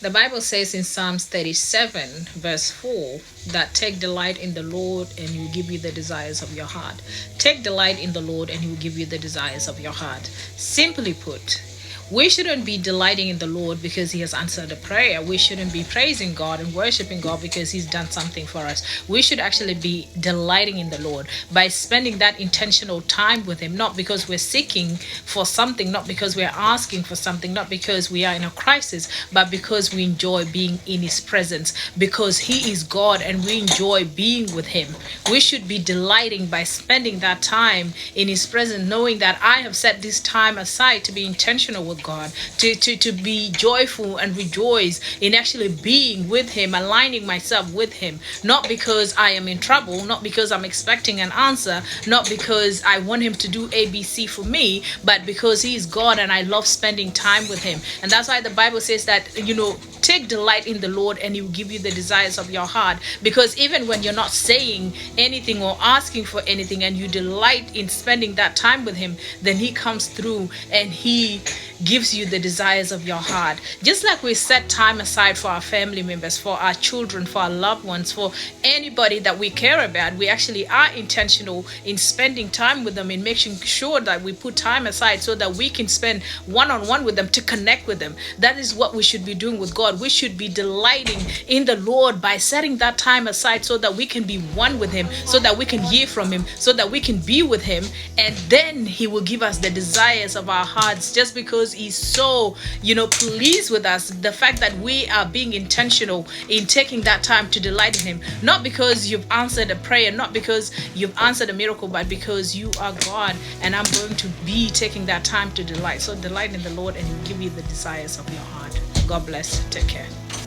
The Bible says in Psalms 37, verse 4, that take delight in the Lord and he will give you the desires of your heart. Take delight in the Lord and he will give you the desires of your heart. Simply put, we shouldn't be delighting in the Lord because he has answered a prayer. We shouldn't be praising God and worshiping God because he's done something for us. We should actually be delighting in the Lord by spending that intentional time with him, not because we're seeking for something, not because we're asking for something, not because we are in a crisis, but because we enjoy being in his presence, because he is God and we enjoy being with him. We should be delighting by spending that time in his presence, knowing that I have set this time aside to be intentional with God, to be joyful and rejoice in actually being with him, aligning myself with him, not because I am in trouble, not because I'm expecting an answer, not because I want him to do ABC for me, but because he is God and I love spending time with him. And that's why the Bible says that, take delight in the Lord and he will give you the desires of your heart. Because even when you're not saying anything or asking for anything and you delight in spending that time with him, then he comes through and he gives you the desires of your heart. Just like we set time aside for our family members, for our children, for our loved ones, for anybody that we care about, we actually are intentional in spending time with them, in making sure that we put time aside so that we can spend one-on-one with them, to connect with them. That is what we should be doing with God. We should be delighting in the Lord by setting that time aside so that we can be one with him, so that we can hear from him, so that we can be with him, and then he will give us the desires of our hearts, just because he's so pleased with us. The fact that we are being intentional in taking that time to delight in him, not because you've answered a prayer, not because you've answered a miracle, but because you are God and I'm going to be taking that time to delight. So delight in the Lord and he'll give you the desires of your heart. God bless. Take care.